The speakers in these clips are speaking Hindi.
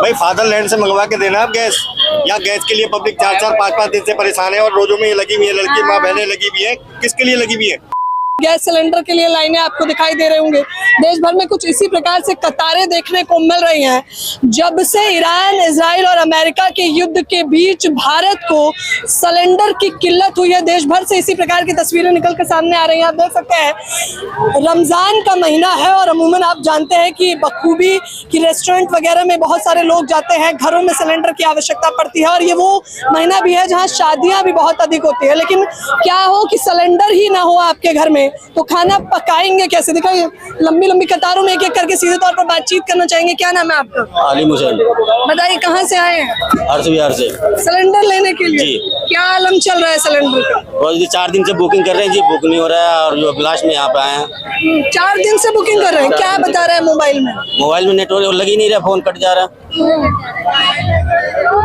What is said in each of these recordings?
भाई फादरलैंड से मंगवा के देना आप गैस। यहाँ गैस के लिए पब्लिक 4-4, 5-5 दिन से परेशान है और रोजों में ये लगी हुई है, लड़की माँ बहनें लगी हुई है। किसके लिए लगी हुई है? गैस सिलेंडर के लिए लाइनें आपको दिखाई दे रहे होंगे। देश भर में कुछ इसी प्रकार से कतारें देखने को मिल रही हैं। जब से ईरान, इजराइल और अमेरिका के युद्ध के बीच भारत को सिलेंडर की किल्लत हुई है, देश भर से इसी प्रकार की तस्वीरें निकल कर सामने आ रही हैं। आप देख सकते हैं रमजान का महीना है और अमूमन आप जानते हैं कि बखूबी कि रेस्टोरेंट वगैरह में बहुत सारे लोग जाते हैं, घरों में सिलेंडर की आवश्यकता पड़ती है और ये वो महीना भी है जहाँ शादियाँ भी बहुत अधिक होती है। लेकिन क्या हो कि सिलेंडर ही ना हो आपके घर में तो खाना पकाएंगे कैसे? दिखाइए, लंबी लंबी कतारों में एक एक करके सीधे तौर पर बातचीत करना चाहेंगे। क्या नाम है आपका? आलिम हुसैन। बताइए कहाँ से आए हैं? अर्थ बिहार से। सिलेंडर लेने के लिए क्या आलम चल रहा है सिलेंडर का? बस जी 4 दिन से बुकिंग कर रहे हैं जी, बुक नहीं हो रहा है और जो लास्ट में यहाँ पे आए हैं। 4 दिन से बुकिंग कर रहे हैं, क्या बता रहे हैं मोबाइल में? मोबाइल में नेटवर्क लग ही नहीं रहा, फोन कट जा रहा है,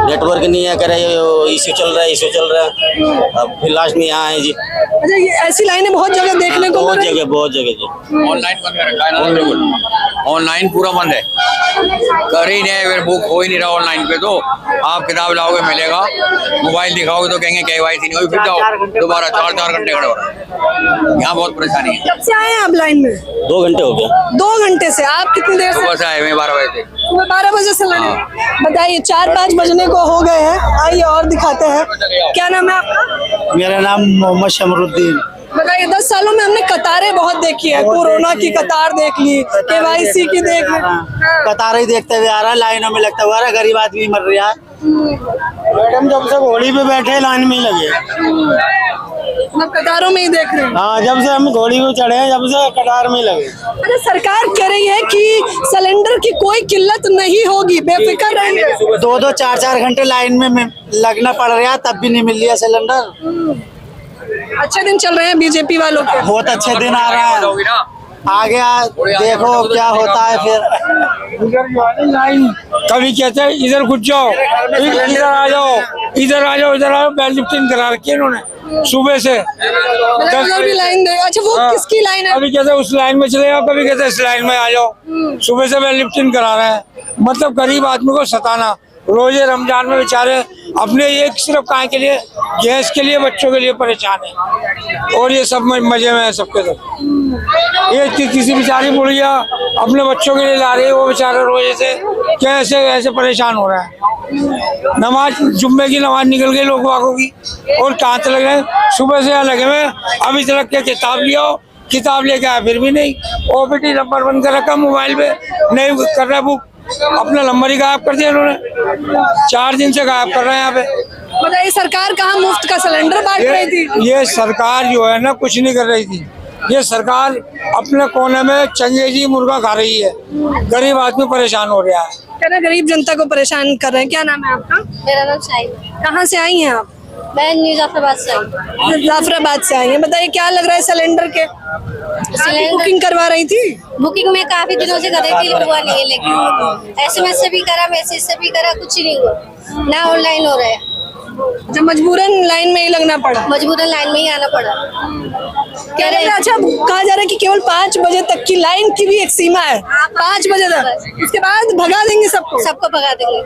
नेटवर्क नहीं है, कह रहे इश्यू चल रहा है, इश्यू चल रहा है। अब फिर लास्ट में यहाँ आए जी। अच्छा, ये ऐसी लाइनें बहुत जगह देखने को बहुत जगह जी। ऑनलाइन बंद कर रखा है ना, बिल्कुल ऑनलाइन पूरा बंद है, कर ही नहीं, फिर बुक हो ही नहीं रहा ऑनलाइन पे। तो आप किताब लाओगे मिलेगा, मोबाइल दिखाओगे तो कहेंगे KYC नहीं हुई, फिर जाओ दोबारा 4-4 घंटे खड़े हो रहा है। यहाँ बहुत परेशानी है। कब से आए हैं आप लाइन में? 2 घंटे हो गए। 2 घंटे से? आप कितनी देर से? सुबह से आए हुए 12 बजे से। सुबह 12 बजे से लगे। बताइए 4-5 बजने को हो गए हैं, आइए और दिखाते हैं। क्या नाम है आपका? मेरा नाम मोहम्मद शमरुद्दीन। बताइए 10 सालों में हमने कतारें बहुत देखी है, कोरोना की कतार देख ली, KYC की देख ली, कतारें ही देखते हुए आ रहा है, लाइनों में लगता हुआ, गरीब आदमी मर रहा है। मैडम जब से घोड़ी पे बैठे लाइन में ही लगे, मतलब कतारों में ही देख रहे हैं। हाँ, जब से हम घोड़ी पे चढ़े हैं, जब से कतार में ही लगे। अरे सरकार कह रही है कि सिलेंडर की कोई किल्लत नहीं होगी, बेफिक्र रहिए। 2-2, 4-4 घंटे लाइन में लगना पड़ रहा है, तब भी नहीं मिल रहा सिलेंडर। अच्छे दिन चल रहे हैं बीजेपी वालों के। बहुत अच्छे दिन आ रहा है, आगे देखो क्या होता है। फिर लाइन कभी कहते हैं इधर घुस जाओ, इधर आ जाओ, इधर आ जाओ, इधर आओ। बेल लिफ्टिंग करा रखी है इन्होंने सुबह से। भी लाइन दे। अच्छा, वो किसकी लाइन है? कभी कहते हैं उस लाइन में चले जाओ, कभी कहते हैं इस लाइन में आ जाओ। सुबह से बेल लिफ्टिंग करा रहे हैं, मतलब गरीब आदमी को सताना। रोजे रमजान में बेचारे अपने एक सिर्फ काय के लिए, गैस के लिए, बच्चों के लिए परेशान है और ये सब मजे में है सबके सब। ये किसी बेचारी बुढ़िया अपने बच्चों के लिए ला रही है, वो बेचारे रोजे से कैसे ऐसे परेशान हो रहा है। नमाज, जुम्मे की नमाज निकल गई लोग वाकों की और कहाँ से लगे, सुबह से यहाँ लगे हुए। अभी तक के किताब लिया, किताब लेके आया फिर भी नहीं। OPT नंबर बंद कर रखा मोबाइल पे, नहीं कर रहा बुक, अपना नंबर ही गायब कर दिया इन्होंने। 4 दिन से गायब कर रहे हैं यहाँ पे। बताइए सरकार कहाँ मुफ्त का सिलेंडर बांट रही थी? ये सरकार जो है ना कुछ नहीं कर रही थी, ये सरकार अपने कोने में चंगेजी मुर्गा खा रही है, गरीब आदमी परेशान हो रहा है। क्या ना, गरीब जनता को परेशान कर रहे हैं। क्या नाम है आपका? मेरा नाम शाहिद। कहाँ से आई हैं आप? मैं न्यू जाफराबाद से आई। जाफराबाद से आई हैं। बताइए क्या लग रहा है सिलेंडर के? बुकिंग करवा रही थी? बुकिंग में काफी दिनों से कर रही थी, हुआ नहीं है, लेकिन SMS से भी करा, मैसेज से भी करा, कुछ ही नहीं हुआ ना, ऑनलाइन हो रहा है। जब मजबूरन लाइन में ही लगना पड़ा, मजबूरन लाइन में ही आना पड़ा। कह रहे हैं अच्छा, कहा जा रहा है कि केवल 5 बजे तक की लाइन की भी एक सीमा है, 5 बजे तक, उसके बाद भगा देंगे सबको भगा देंगे,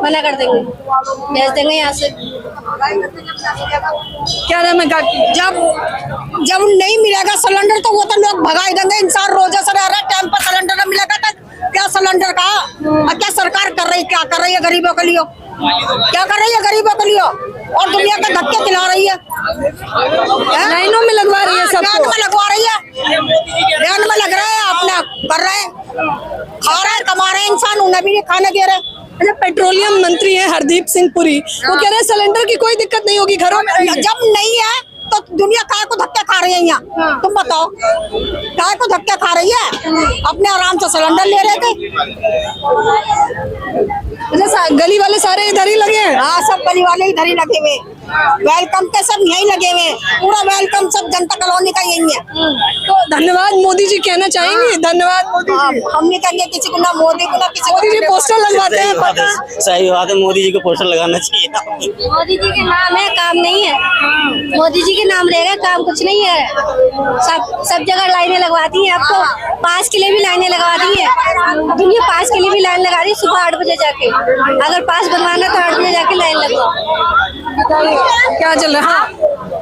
मना कर देंगे, भेज देंगे यहाँ से। क्या नाम है काकी? जब नहीं मिलेगा सिलेंडर तो वो तो लोग भगा देंगे। इंसान रोजे से रह रहा है, टाइम पर सिलेंडर नहीं मिलेगा तो क्या सिलेंडर का? क्या सरकार कर रही, क्या कर रही है गरीबों के लिए? क्या कर रही है गरीबों के लिए? और दुनिया के धक्के खिला रही है, लाइनों में लगवा रही है, सबको में लगवा रही है, लाइन में लग रहा है, अपना कर रहे हैं, खा रहे हैं, कमा रहे हैं इंसान, उन्हें भी नहीं खाने दे रहे। अच्छा, पेट्रोलियम मंत्री है हरदीप सिंह पुरी, वो कह रहे हैं सिलेंडर की कोई दिक्कत नहीं होगी घरों में। जब नहीं है तो दुनिया काय को धक्के खा रही है यहाँ? तुम बताओ, काय को धक्के खा रही है? अपने आराम से सिलेंडर ले रहे थे। अच्छा, गली वाले सारे इधर ही लगे हैं? हाँ, सब गली वाले इधर ही लगे हुए। वेलकम के सब यही लगे हुए हैं, पूरा वेलकम सब जनता कॉलोनी का यही है। तो धन्यवाद मोदी जी कहना चाहेंगे? धन्यवाद मोदी जी। हम नहीं कहेंगे किसी को, ना मोदी को ना किसी को। मोदी जी पोस्टर लगवाते हैं, पता है? सही बात है, मोदी जी को पोस्टर लगाना चाहिए। मोदी जी के नाम है, काम नहीं है। मोदी जी के नाम रहेगा, काम कुछ नहीं है। सब जगह लाइनें लगवाती हैं, आपको पास के लिए भी लाइनें लगवा दी है। दुनिया पास के लिए भी लाइन लगा रही है सुबह 8 बजे जाके। अगर पास बनवाना तो 8 बजे जाके लाइन लगवाओ। क्या चल रहा है? हाँ,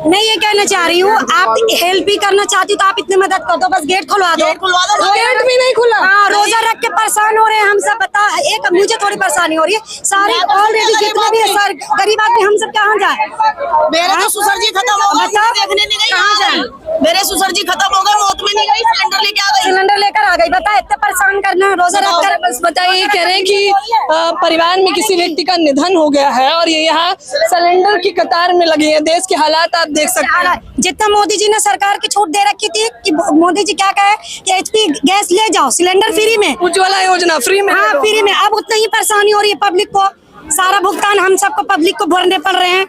मैं ये कहना चाह रही हूँ, आप हेल्प भी करना चाहती तो आप इतनी मदद कर दो, बस गेट खुलवा दो। गेट भी नहीं खुला। हाँ, रोजा रख के परेशान हो रहे हैं हम सब। बता, एक मुझे थोड़ी परेशानी हो रही है, सारे ऑलरेडी जितने भी है सर गरीब आदमी, हम सब कहाँ जाए? मेरे तो ससुर जी खत्म हो गए, देखने नहीं गई। कहाँ जाए? मेरे ससुर जी खत्म हो गए, मौत में नहीं गई, सिलेंडर लेके आ गई। सिलेंडर लेकर आ गई, बता इतने परेशान करना है रोजा रख कर। बस बताइए, कह रहे हैं कि परिवार में किसी व्यक्ति का निधन हो गया है और ये यहाँ सिलेंडर की कतार में लगे हैं। देश के हालात आप देख सकते हैं। जितना मोदी जी ने सरकार की छूट दे रखी थी कि मोदी जी क्या कहे कि HP गैस ले जाओ, सिलेंडर फ्री में, उज्ज्वला योजना फ्री में। हाँ फ्री में। अब उतना ही परेशानी हो रही है पब्लिक को, सारा भुगतान हम सबको पब्लिक को भरने पड़ रहे हैं।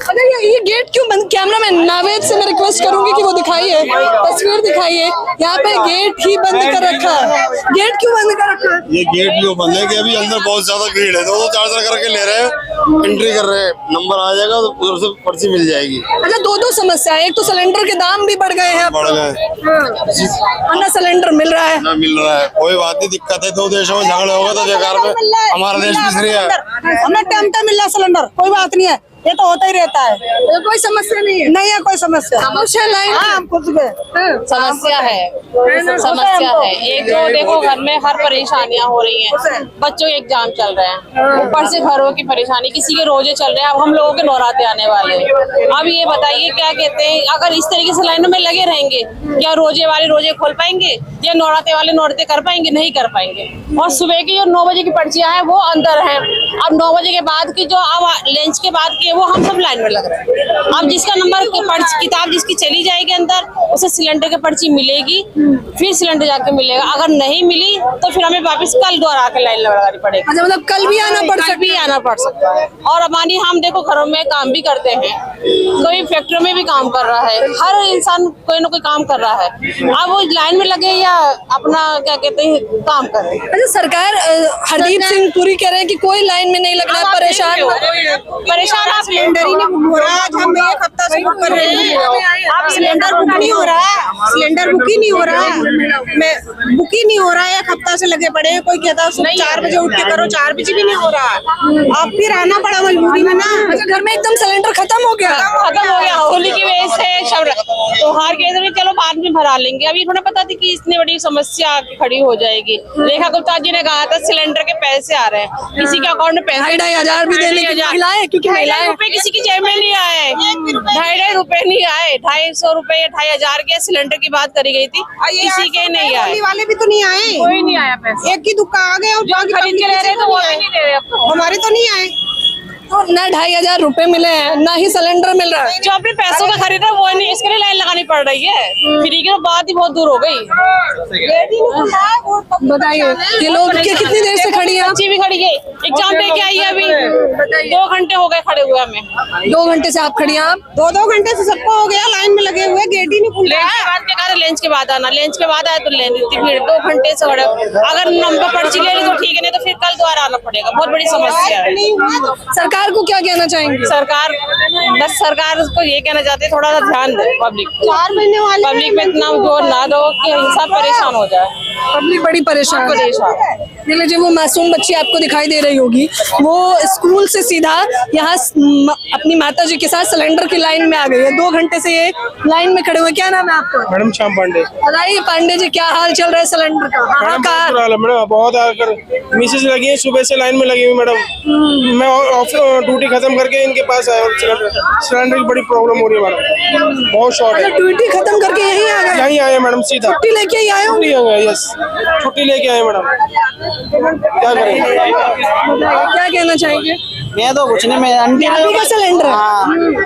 अगर ये गेट क्यों बंद? कैमरामैन नावेद से मैं रिक्वेस्ट करूंगी कि वो दिखाइए, तस्वीर दिखाइए। यहाँ पे गेट ही बंद कर रखा है। गेट क्यों बंद कर रखा है? ये गेट क्यों बंद है कि अभी अंदर बहुत ज्यादा भीड़ है, 2-4 करके ले रहे हैं, एंट्री कर रहे हैं, नंबर आ जाएगा तो उधर से पर्ची मिल जाएगी। अच्छा, दो समस्या है, एक तो सिलेंडर के दाम भी बढ़ गए हैं, बढ़ गए, ना सिलेंडर मिल रहा है, ना मिल रहा है। कोई बात नहीं, दिक्कत है, 2 देशों में झगड़ा होगा तो बेकार में हमारा देश पिछड़ गया। हमें टाइम पे मिल रहा सिलेंडर, कोई बात नहीं है, ये तो होता ही रहता है। तो कोई समस्या नहीं है? नहीं है कोई समस्या। समस्या लाइन हम खुद गए। समस्या है, समस्या है। एक तो देखो घर में हर परेशानियां हो रही हैं, बच्चों के एग्जाम चल रहे हैं, ऊपर से घरों की परेशानी, किसी के रोजे चल रहे हैं। अब हम लोगों के नौराते आने वाले हैं। अब ये बताइए क्या कहते हैं, अगर इस तरीके से लाइनों में लगे रहेंगे, क्या रोजे वाले रोजे खोल पाएंगे या नौराते वाले नौराते कर पाएंगे? नहीं कर पाएंगे। और सुबह की जो 9 बजे की पर्चियां हैं वो अंदर हैं। अब 9 बजे के बाद की जो अब लंच के बाद की वो हम सब लाइन में लग रहे हैं। अब जिसका नंबर पर्ची किताब जिसकी चली जाएगी अंदर, उसे सिलेंडर की पर्ची मिलेगी, फिर सिलेंडर जाके मिलेगा। अगर नहीं मिली तो फिर हमें वापस कल दोबारा के लाइन लगानी पड़ेगी। अच्छा, मतलब कल भी आना पड़ सकता है। और अमानी हम देखो घरों में काम भी करते हैं, कोई फैक्ट्री में भी काम कर रहा है, हर इंसान कोई ना कोई काम कर रहा है। अब वो लाइन में लगे या अपना क्या कहते हैं काम करे। अच्छा, सरकार हरदीप सिंह पुरी कह रहे हैं कि कोई लाइन में नहीं लगना है, परेशान आप सिलेंडर ही नहीं हो रहा है, हम 1 हफ्ता से बुक कर रहे हैं। आप सिलेंडर बुक नहीं हो रहा है, सिलेंडर बुक ही नहीं हो रहा है, बुक ही नहीं हो रहा है। 1 हफ्ता से लगे पड़े हैं। कोई कहता है 4 बजे उठ के करो, 4 बजे भी नहीं हो रहा है। अब फिर आना पड़ा मजबूरी में ना। अच्छा, घर में एकदम सिलेंडर खत्म हो गया। होली की वजह से त्योहार के वजह से चलो बाद में भरा लेंगे। अभी थोड़ा पता थी कि इतनी बड़ी समस्या खड़ी हो जाएगी। रेखा गुप्ता जी ने कहा था सिलेंडर के पैसे आ रहे हैं, किसी के अकाउंट में 2,500 भी देने की महिलाएं, क्योंकि महिलाएं रुपए किसी की जेब में नहीं आए, 2,500 रुपए नहीं आए, 250 रुपए या 2,500 के सिलेंडर की बात करी गई थी, किसी के नहीं आए। वाले भी तो नहीं आए, कोई नहीं आया पैसे। एक की दुकान आ गए और जो खरीद के ले रहे तो वो भी नहीं दे रहे, हमारे तो नहीं आए। तो ना 2,500 रुपए मिले हैं, ना ही सिलेंडर मिल रहा है। जो अपने पैसों का खरीदा वो नहीं, इसके लिए लाइन लगानी पड़ रही है। फ्री की तो बात ही बहुत दूर हो गई। बताइए, ये लोग कितनी देर से खड़ी है? बच्ची भी खड़ी है, एग्जाम दे के आई है, अभी 2 घंटे हो गए खड़े हुए हमें। 2 घंटे से आप खड़ी हैं? आप 2 घंटे से सबको हो गया, लाइन में लगे हुए, गेट ही नहीं खुल रहा है। लंच के बाद आना, लंच के बाद आए तो लेनी थी, फिर 2 घंटे से खड़े। अगर नंबर पर्ची ले ली तो ठीक है, नहीं तो फिर कल दोबारा आना पड़ेगा। बहुत बड़ी समस्या है। सरकार को क्या कहना चाहेंगे? सरकार को ये कहना चाहते हैं थोड़ा सा ध्यान दे पब्लिक को। 4 महीने वाले पब्लिक में इतना जोर ना दो कि सब परेशान हो जाए। पब्लिक बड़ी परेशान है। ये लीजिए, वो मासूम बच्ची आपको दिखाई दे रही होगी, वो स्कूल से सीधा यहाँ अपनी माता जी के साथ सिलेंडर की लाइन में आ गई है। 2 घंटे से ये लाइन में खड़े हुए। क्या नाम है आपका? मैडम श्याम पांडे। बताइए पांडे जी, क्या हाल चल रहा है सिलेंडर का? मैडम बहुत आकर मिसेज लगी है, सुबह से लाइन में लगी हुई मैडम। मैं ड्यूटी खत्म करके इनके पास आया और सिलेंडर की बड़ी प्रॉब्लम हो रही है मैडम, बहुत शॉर्ट है। ड्यूटी खत्म करके यहीं आ गए? यहीं आए मैडम, सीधा छुट्टी लेके ही आए हो? यस, छुट्टी लेके आए मैडम। क्या करें? क्या कहना चाहेंगे? मैं तो कुछ नहीं, मैं आंटी का सिलेंडर है,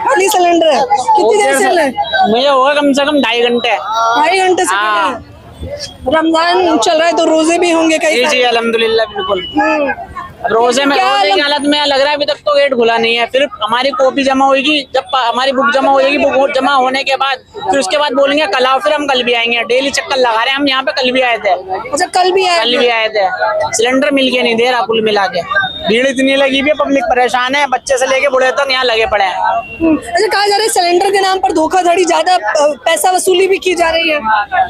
खाली सिलेंडर है। कितनी देर से है? मुझे होगा कम से कम 2.5 घंटे। 2.5 घंटे से खड़े हैं। रमजान चल रहा है तो रोजे भी होंगे कई? जी अल्हम्दुलिल्लाह, बिल्कुल। रोजे में रोजे की हालत में लग रहा है अभी तक तो गेट खुला नहीं है। फिर हमारी कॉपी जमा होगी, जब हमारी बुक जमा हो जाएगी, बुक जमा होने के बाद फिर उसके बाद बोलेंगे कल आओ, फिर हम कल भी आएंगे। डेली चक्कर लगा रहे हैं हम यहाँ पे। कल भी आए थे। अच्छा, कल भी आए थे। सिलेंडर मिल के नहीं दे रहा कुल मिला के। भीड़ इतनी लगी हुई है, पब्लिक परेशान है, बच्चे से लेके बूढ़े तक यहाँ लगे पड़े हैं। अच्छा, कहा जा रहा है सिलेंडर के नाम पर धोखाधड़ी, ज्यादा पैसा वसूली भी की जा रही है।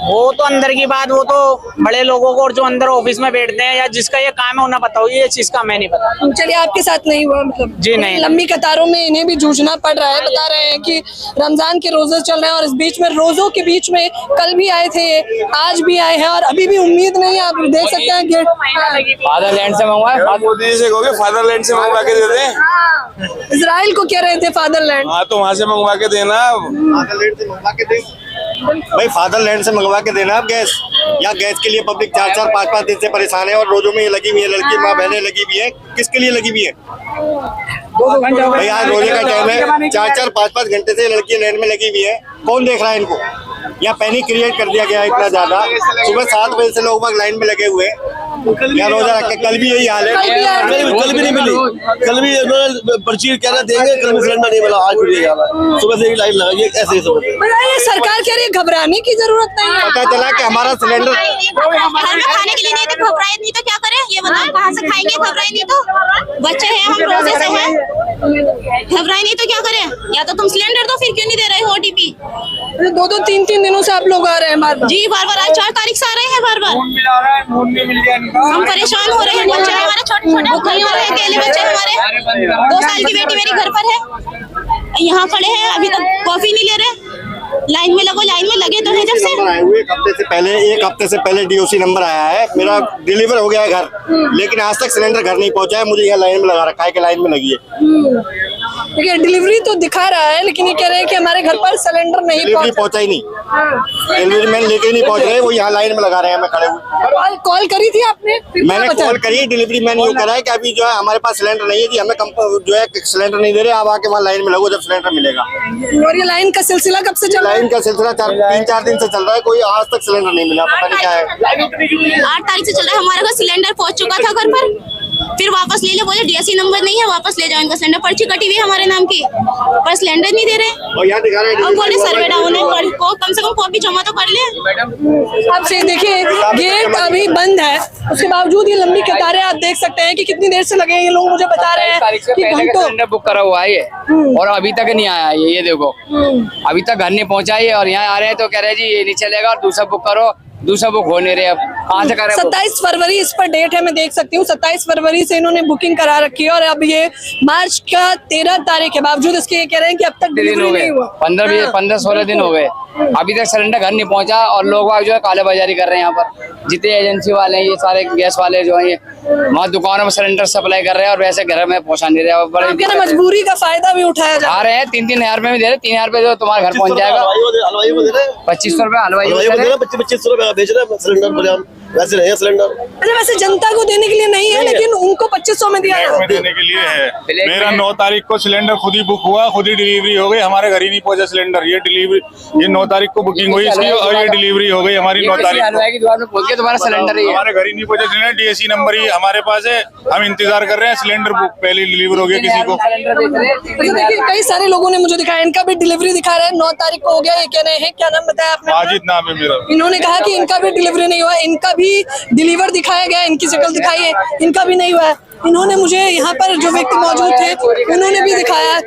वो तो अंदर की बात, वो तो बड़े लोगों को और जो अंदर ऑफिस में बैठते हैं या जिसका ये काम है उन्हें पता होगी, ये चीज का मैं नहीं पता। चलिए, आपके साथ नहीं हुआ मतलब? जी नहीं। लंबी कतारों में इन्हें भी जूझना पड़ रहा है। बता रहे हैं कि रमजान के रोजे चल रहे हैं और इस बीच में रोजों के बीच में कल भी आए थे, आज भी आए हैं और अभी भी उम्मीद नहीं है। आप देख सकते हैं गेट फादरलैंड से मंगवाए, मोदी जी से कहोगे फादरलैंड से मंगवा के दे दें। इजराइल को कह रहे थे फादरलैंड। हाँ, तो वहाँ से मंगवा के देना। फादरलैंड से मंगवा के दे भाई, फादरलैंड से मंगवा के देना आप गैस। या गैस के लिए पब्लिक 4-4, 5-5 दिन से परेशान है और रोजों में ये लगी हुई है, लड़की माँ बहनें लगी हुई है। किसके लिए लगी हुई है भाई? आज रोजे का टाइम है, 4-4, 5-5 घंटे से लड़की लाइन में लगी हुई है। कौन देख रहा है इनको? यहाँ पैनिक क्रिएट कर दिया गया है इतना ज्यादा। सुबह 7 बजे से लोग लाइन में लगे हुए हैं। यहाँ रोजा रख के कल भी यही हाल है। कल भी नहीं मिली, कल भी पर्ची कहना देंगे, कल भी सिलेंडर नहीं मिला। आज भी सुबह से ही लाइन लगाई है, ऐसे ही बताइए, सरकार कह रही है घबराने की जरूरत नहीं है। पता चला कि हमारा सिलेंडर खाने के लिए नहीं थे, घबराए नहीं तो क्या करें? ये बताओ, कहाँ से खाएंगे? घबराए नहीं तो बच्चे हैं, हम रोजे से हैं, घबराए नहीं तो क्या करें? या तो तुम सिलेंडर दो, फिर क्यों नहीं दे रहे हो OTP? 2-2, 3-3 दिनों से आप लोग आ रहे हैं बार बार? जी, बार बार। आज 4 तारीख से आ रहे हैं बार बार। हम परेशान हो रहे हैं। बच्चे हमारे छोटे छोटे नहीं हो रहे हैं, अकेले बच्चे हमारे। 2 साल की बेटी मेरी घर पर है, यहाँ खड़े हैं, अभी तक कॉफी नहीं ले रहे। लाइन में लगो, लाइन में लगे तो है जब से। एक हफ्ते से पहले DOC नंबर आया है, मेरा डिलीवर हो गया है घर, लेकिन आज तक सिलेंडर घर नहीं पहुंचा है। मुझे यहाँ लाइन में लगा रखा है कि लाइन में लगी है। देखिए, डिलीवरी तो दिखा रहा है, लेकिन ये कह रहे हैं कि हमारे घर पर सिलेंडर नहीं पहुंचा ही नहीं। डिलीवरी मैन लेके नहीं पहुंच रहे, वो यहाँ लाइन में लगा रहे हैं। मैं खड़े हुए कॉल करी थी आपने? मैंने कॉल करी, डिलीवरी मैन यूँ करा है कि अभी जो है हमारे पास सिलेंडर नहीं है जी, हमें जो है सिलेंडर नहीं दे रहे, आप आके वहाँ लाइन में लगो, जब सिलेंडर मिलेगा। और ये लाइन का सिलसिला कब से चल रहा है? लाइन का सिलसिला 3-4 दिन से चल रहा है, कोई आज तक सिलेंडर नहीं मिला। पता नहीं क्या है। 8 तारीख से चल रहा है। हमारे घर सिलेंडर पहुंच चुका था घर पर, फिर वापस ले ले बोले DSC नंबर नहीं है, वापस ले जाओ इनका सिलेंडर। पर्ची कटी हुई है हमारे नाम की, पर सिलेंडर नहीं दे रहे। और यहाँ दिखा रहे हैं, अब बोले सर्वे डाउन है, कम से कम कॉपी जमा तो कर ले। आप से देखिए, गेट अभी बंद है, उसके बावजूद ये लंबी कतारें आप देख सकते हैं कि कितनी देर से लगे हैं। ये लोग मुझे बता रहे हैं कि घंटों सिलेंडर बुक करा हुआ है ये, और अभी तक नहीं आया ये देखो, अभी तक घर नहीं पहुंचा है। और यहाँ आ रहे हैं तो कह रहे हैं जी ये नहीं चलेगा और दूसरा बुक करो, दूसरा बुक हो नहीं रहे। अब कहाँ से करें? 27 फरवरी इस पर डेट है, मैं देख सकती हूँ। 27 फरवरी से इन्होंने बुकिंग करा रखी है और अब ये मार्च का 13 तारीख है, बावजूद इसके ये कह रहे हैं कि अब तक डिलीवरी नहीं हुआ। 15-16 दिन हो गए, अभी तक सिलेंडर घर नहीं पहुंचा। और लोग जो है काले बाजारी कर रहे हैं। यहाँ पर जितने एजेंसी वाले हैं, ये सारे गैस वाले जो है, वहाँ दुकानों में सिलेंडर सप्लाई कर रहे हैं और वैसे घर में पहुँचा नहीं रहे। बड़े मजबूरी का फायदा भी उठाया जा रहे हैं। 3-3 हज़ार में भी दे रहे, 3 हज़ार जो तुम्हारे घर पहुँच जाएगा। 2500 रुपए हलवाई, 2500 रुपए बेच रहे हैं सिलेंडर। वैसे नहीं है सिलेंडर। अच्छा, वैसे जनता को देने के लिए नहीं है, लेकिन उनको 2500 में दिया देने के लिए है। मेरा 9 तारीख को सिलेंडर खुद ही बुक हुआ, खुद ही डिलीवरी हो गई, हमारे घर ही नहीं पहुंचा सिलेंडर। ये डिलीवरी, ये 9 तारीख को बुकिंग हुई इसकी और ये डिलीवरी हो गई हमारी 9 तारीख को। दुकान में पहुंच के तुम्हारा सिलेंडर ही हमारे घर ही नहीं पहुंचा सिलेंडर। DSC नंबर ही हमारे पास है, हम इंतजार कर रहे हैं। सिलेंडर बुक पहले डिलीवर हो गया किसी को। देखिए, कई सारे लोगों ने मुझे दिखाया, इनका भी डिलीवरी दिखा रहे हैं। 9 तारीख को हो गया, ये कह रहे हैं। क्या नाम बताया आपने? माजिद नाम है मेरा। इन्होंने कहा कि इनका भी डिलीवरी नहीं हुआ, इनका भी डिलीवर दिखाया गया, इनकी शक्ल दिखाई है, इनका भी नहीं हुआ है। इन्होंने मुझे यहाँ पर जो व्यक्ति मौजूद थे उन्होंने भी दिखाया,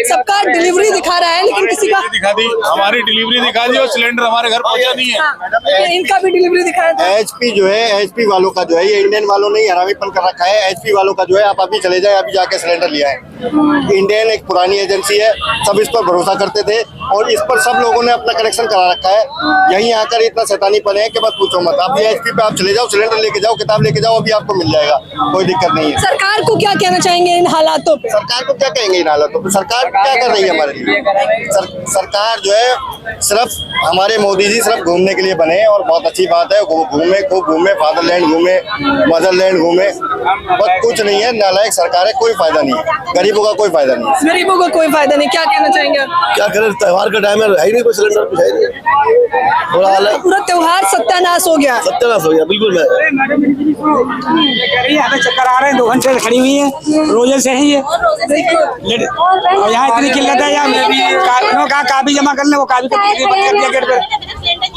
सबका डिलीवरी दिखा रहा है, लेकिन किसी का दिखा दी, हमारी डिलीवरी दिखा दी और सिलेंडर हमारे घर पहुंचा नहीं है। इनका भी डिलीवरी दिखाया था। HP जो है, HP वालों का जो है, ये इंडियन वालों ने हरामीपन कर रखा है। HP वालों का जो है, आप अभी चले जाए, अभी जाके सिलेंडर लिया है। इंडियन एक पुरानी एजेंसी है, सब इस पर भरोसा करते थे और इस पर सब लोगों ने अपना कनेक्शन करा रखा है। यहीं आकर इतना शैतानीपन है कि बस पूछो मत। आप HP पे आप चले जाओ, सिलेंडर लेके जाओ, किताब लेके जाओ, अभी आपको मिल जाएगा, कोई दिक्कत नहीं है। सरकार को क्या कहना चाहेंगे इन हालातों पे? सरकार को क्या कहेंगे इन हालातों पे? सरकार क्या कर रही है हमारे लिए? सरकार जो है सिर्फ हमारे मोदी जी सिर्फ घूमने के लिए बने हैं और बहुत अच्छी बात है, घूमे खूब घूमे, फादरलैंड घूमे, मदरलैंड घूमे, बस कुछ नहीं है। नालायक सरकार है, कोई फायदा नहीं है, गरीबों का कोई फायदा नहीं है। गरीबों को कोई फायदा नहीं, क्या कहना चाहेंगे आप? क्या करें, त्योहार का टाइम है ही नहीं, कोई सिलेंडर कुछ है ही नहीं, थोड़ा हाल है, पूरा त्योहार सत्यानाश हो गया। सत्यानाश हो गया बिल्कुल। यहाँ पे चक्कर आ रहे हैं, 2 घंटे खड़ी हुई है, रोजे से ही है और यहाँ इतनी किल्लत है। यहाँ काफी जमा कर ले, वो काफी गेट पे।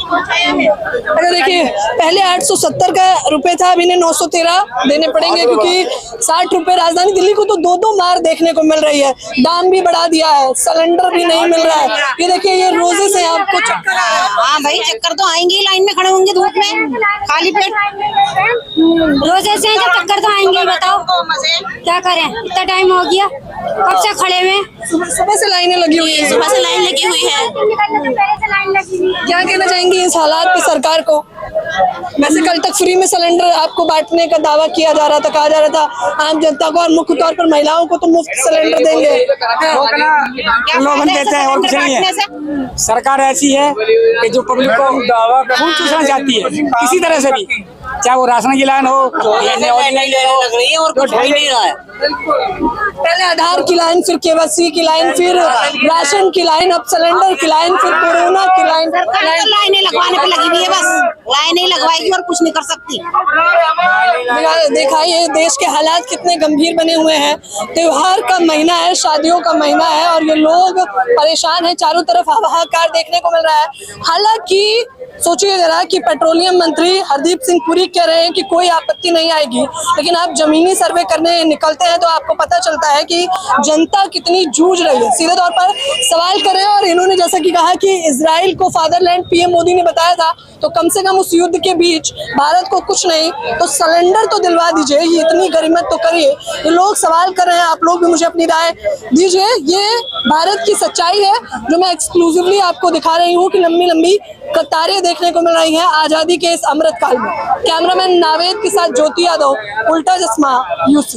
अगर देखिए पहले 870 का रुपए था, अभी इन्हें 913 देने पड़ेंगे क्योंकि 60 रुपए राजधानी दिल्ली को तो 2-2 मार देखने को मिल रही है। दाम भी बढ़ा दिया है, सिलेंडर भी नहीं मिल रहा है। ये देखिए ये रोजे से आपको चक्कर आ रहा है। हाँ भाई चक्कर तो आएंगे, लाइन में खड़े होंगे धूप में खाली पेट, रोजे से जब चक्कर तो आएंगे। बताओ क्या करें, इतना टाइम हो गया कब से खड़े हुए, सुबह से लाइनें लगी हुई है, सुबह से लाइन लगी हुई है। क्या कहना चाहेंगे इस हालात पे सरकार को? वैसे कल तक फ्री में सिलेंडर आपको बांटने का दावा किया जा रहा था, कहा जा रहा था आम जनता को और मुख्य तौर पर महिलाओं को तो मुफ्त सिलेंडर देंगे। लोगन कहते हैं और कुछ नहीं है। सरकार ऐसी है कि जो पब्लिक को खून चूसना चाहती है किसी तरह से भी, चाहे वो राशन की लाइन हो या लग रही है और कुछ हो ही नहीं रहा है। पहले आधार की लाइन, फिर केवाईसी की लाइन, फिर राशन की लाइन, अब सिलेंडर की लाइन, फिर कोरोना की लाइन। लाइनें लगवाने पे लगी हुई है, बस लाइनें लगवाएगी और कुछ नहीं कर सकती। देखा ये देश के हालात कितने गंभीर बने हुए हैं। त्योहार का महीना है, शादियों का महीना है और ये लोग परेशान हैं। चारों तरफ हाहाकार देखने को मिल रहा है। हालांकि सोचिए जरा कि पेट्रोलियम मंत्री हरदीप सिंह पुरी कह रहे हैं कि कोई आपत्ति नहीं आएगी, लेकिन आप जमीनी सर्वे करने निकलते हैं तो आपको पता चलता है कि जनता कितनी जूझ रही है। सीधे तौर पर सवाल कर रहे हैं और इन्होंने जैसा कि कहा कि इजराइल को फादरलैंड पीएम मोदी ने बताया था, तो कम से कम उस युद्ध के बीच भारत को कुछ नहीं तो सिलेंडर तो दिलवा दीजिए, ये इतनी गरीमत तो करिए। ये लोग सवाल कर रहे हैं, आप लोग भी मुझे अपनी राय दीजिए। ये भारत की सच्चाई है जो मैं एक्सक्लूसिवली आपको दिखा रही हूँ कि लंबी लंबी कतारें देखने को मिल रही हैं आजादी के इस अमृत काल में। कैमरामैन नावेद के साथ ज्योति यादव, उल्टा चश्मा, यूसी।